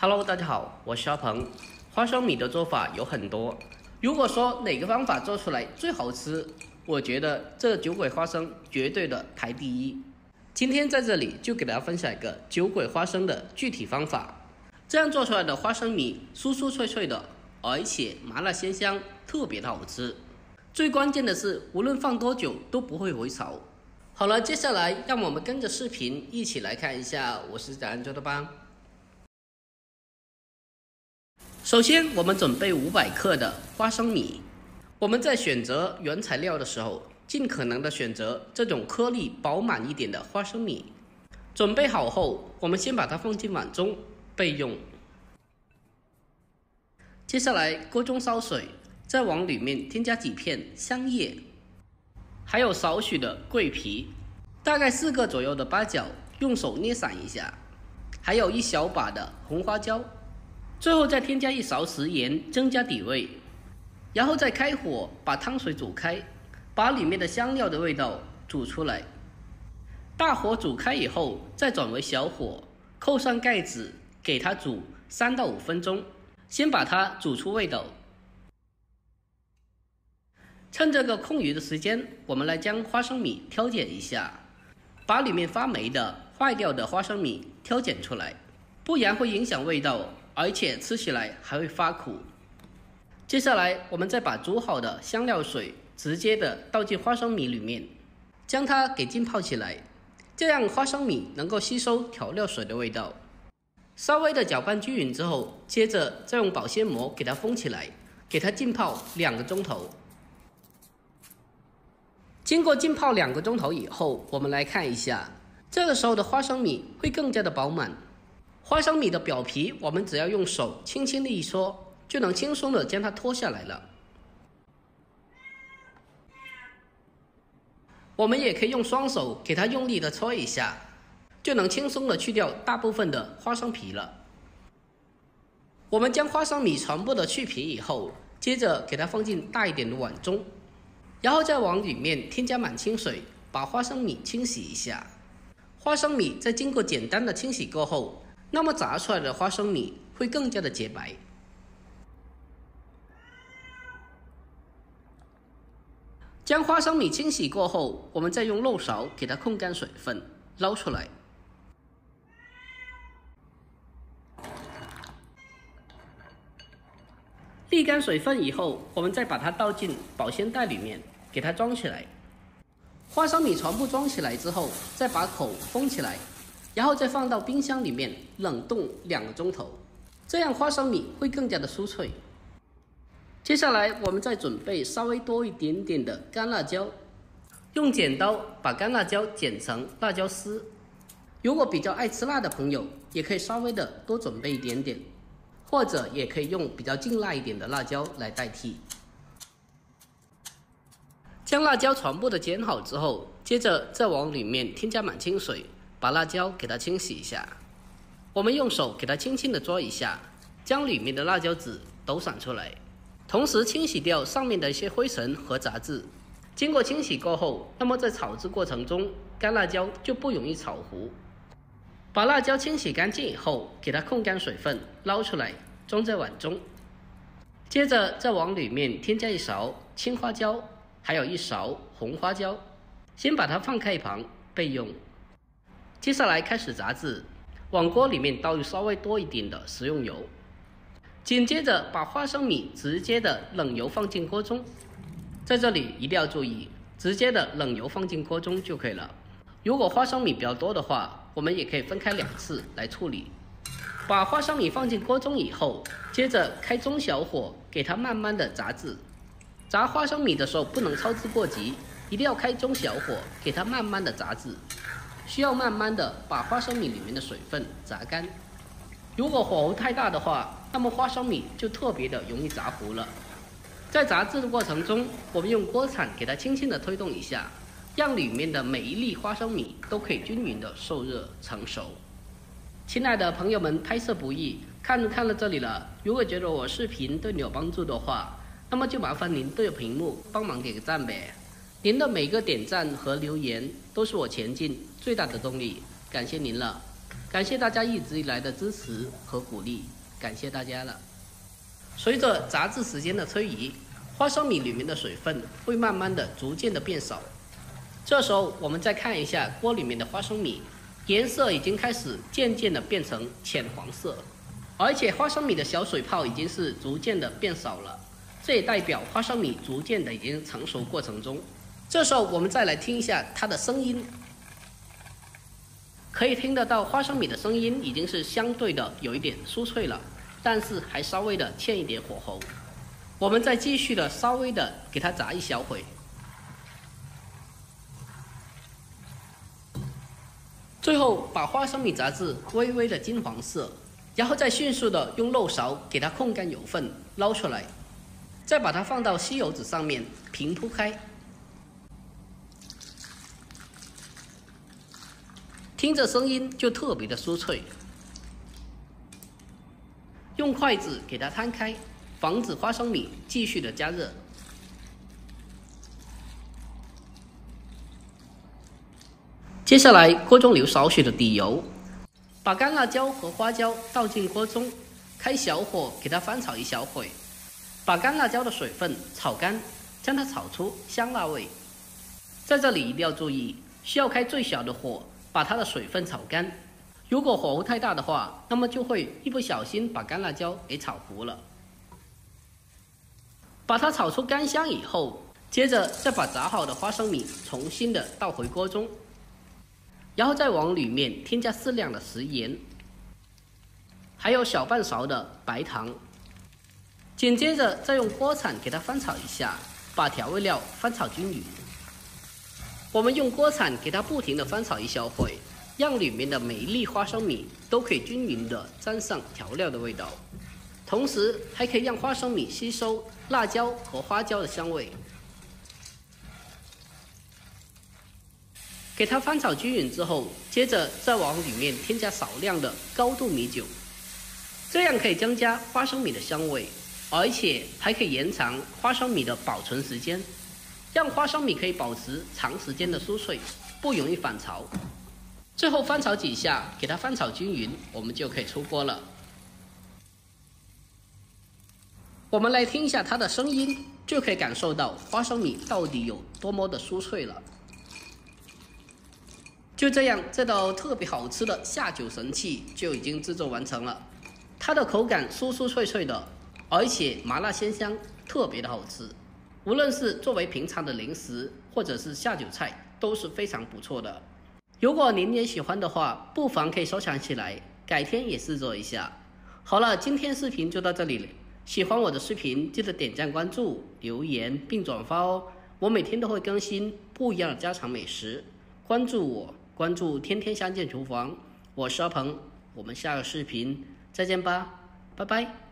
Hello， 大家好，我是阿鹏。花生米的做法有很多，如果说哪个方法做出来最好吃，我觉得这酒鬼花生绝对的排第一。今天在这里就给大家分享一个酒鬼花生的具体方法，这样做出来的花生米酥酥脆脆的，而且麻辣鲜香，特别的好吃。最关键的是，无论放多久都不会回潮。好了，接下来让我们跟着视频一起来看一下我是怎样做的吧。首先，我们准备500克的花生米。我们在选择原材料的时候，尽可能的选择这种颗粒饱满一点的花生米。准备好后，我们先把它放进碗中备用。接下来，锅中烧水，再往里面添加几片香叶，还有少许的桂皮，大概4个左右的八角，用手捏散一下，还有1小把的红花椒。最后再添加1勺食盐，增加底味，然后再开火把汤水煮开，把里面的香料的味道煮出来。大火煮开以后，再转为小火，扣上盖子，给它煮3到5分钟，先把它煮出味道。趁这个空余的时间，我们来将花生米挑拣一下，把里面发霉的、坏掉的花生米挑拣出来，不然会影响味道。而且吃起来还会发苦。接下来，我们再把煮好的香料水直接的倒进花生米里面，将它给浸泡起来，这样花生米能够吸收调料水的味道。稍微的搅拌均匀之后，接着再用保鲜膜给它封起来，给它浸泡2个钟头。经过浸泡2个钟头以后，我们来看一下，这个时候的花生米会更加的饱满。花生米的表皮，我们只要用手轻轻的一搓，就能轻松的将它脱下来了。我们也可以用双手给它用力的搓一下，就能轻松的去掉大部分的花生皮了。我们将花生米全部的去皮以后，接着给它放进大一点的碗中，然后再往里面添加满清水，把花生米清洗一下。花生米在经过简单的清洗过后，那么炸出来的花生米会更加的洁白。将花生米清洗过后，我们再用漏勺给它控干水分，捞出来。沥干水分以后，我们再把它倒进保鲜袋里面，给它装起来。花生米全部装起来之后，再把口封起来。然后再放到冰箱里面冷冻2个钟头，这样花生米会更加的酥脆。接下来我们再准备稍微多一点点的干辣椒，用剪刀把干辣椒剪成辣椒丝。如果比较爱吃辣的朋友，也可以稍微的多准备一点点，或者也可以用比较劲辣一点的辣椒来代替。将辣椒全部的剪好之后，接着再往里面添加满清水，把辣椒给它清洗一下，我们用手给它轻轻的抓一下，将里面的辣椒籽抖散出来，同时清洗掉上面的一些灰尘和杂质。经过清洗过后，那么在炒制过程中，干辣椒就不容易炒糊。把辣椒清洗干净以后，给它控干水分，捞出来，装在碗中。接着再往里面添加1勺青花椒，还有1勺红花椒，先把它放开一旁备用。接下来开始炸制，往锅里面倒入稍微多一点的食用油，紧接着把花生米直接的冷油放进锅中。在这里一定要注意，直接的冷油放进锅中就可以了。如果花生米比较多的话，我们也可以分开2次来处理。把花生米放进锅中以后，接着开中小火给它慢慢的炸制。炸花生米的时候不能操之过急，一定要开中小火给它慢慢的炸制。需要慢慢的把花生米里面的水分炸干。如果火候太大的话，那么花生米就特别的容易炸糊了。在炸制的过程中，我们用锅铲给它轻轻的推动一下，让里面的每一粒花生米都可以均匀的受热成熟。亲爱的朋友们，拍摄不易，看了这里了，如果觉得我视频对你有帮助的话，那么就麻烦您对着屏幕帮忙点个赞呗。您的每个点赞和留言都是我前进最大的动力，感谢您了。感谢大家一直以来的支持和鼓励，感谢大家了。随着炸制时间的推移，花生米里面的水分会慢慢的、逐渐的变少。这时候我们再看一下锅里面的花生米，颜色已经开始渐渐的变成浅黄色，而且花生米的小水泡已经是逐渐的变少了，这也代表花生米逐渐的已经成熟过程中。这时候我们再来听一下它的声音，可以听得到花生米的声音已经是相对的有一点酥脆了，但是还稍微的欠一点火候。我们再继续的稍微的给它炸一小会，最后把花生米炸至微微的金黄色，然后再迅速的用漏勺给它控干油分，捞出来，再把它放到吸油纸上面平铺开，听着声音就特别的酥脆。用筷子给它摊开，防止花生米继续的加热。接下来锅中留少许的底油，把干辣椒和花椒倒进锅中，开小火给它翻炒一小会，把干辣椒的水分炒干，将它炒出香辣味。在这里一定要注意，需要开最小的火把它的水分炒干，如果火候太大的话，那么就会一不小心把干辣椒给炒糊了。把它炒出干香以后，接着再把炸好的花生米重新的倒回锅中，然后再往里面添加适量的食盐，还有小半勺的白糖。紧接着再用锅铲给它翻炒一下，把调味料翻炒均匀。我们用锅铲给它不停的翻炒一小会，让里面的每一粒花生米都可以均匀的沾上调料的味道，同时还可以让花生米吸收辣椒和花椒的香味。给它翻炒均匀之后，接着再往里面添加少量的高度米酒，这样可以增加花生米的香味，而且还可以延长花生米的保存时间，让花生米可以保持长时间的酥脆，不容易反潮。最后翻炒几下，给它翻炒均匀，我们就可以出锅了。我们来听一下它的声音，就可以感受到花生米到底有多么的酥脆了。就这样，这道特别好吃的下酒神器就已经制作完成了。它的口感酥酥脆脆的，而且麻辣鲜香，特别的好吃。无论是作为平常的零食，或者是下酒菜，都是非常不错的。如果您也喜欢的话，不妨可以收藏起来，改天也试做一下。好了，今天视频就到这里了。喜欢我的视频，记得点赞、关注、留言并转发哦。我每天都会更新不一样的家常美食，关注我，关注天天相见厨房，我是阿鹏，我们下个视频再见吧，拜拜。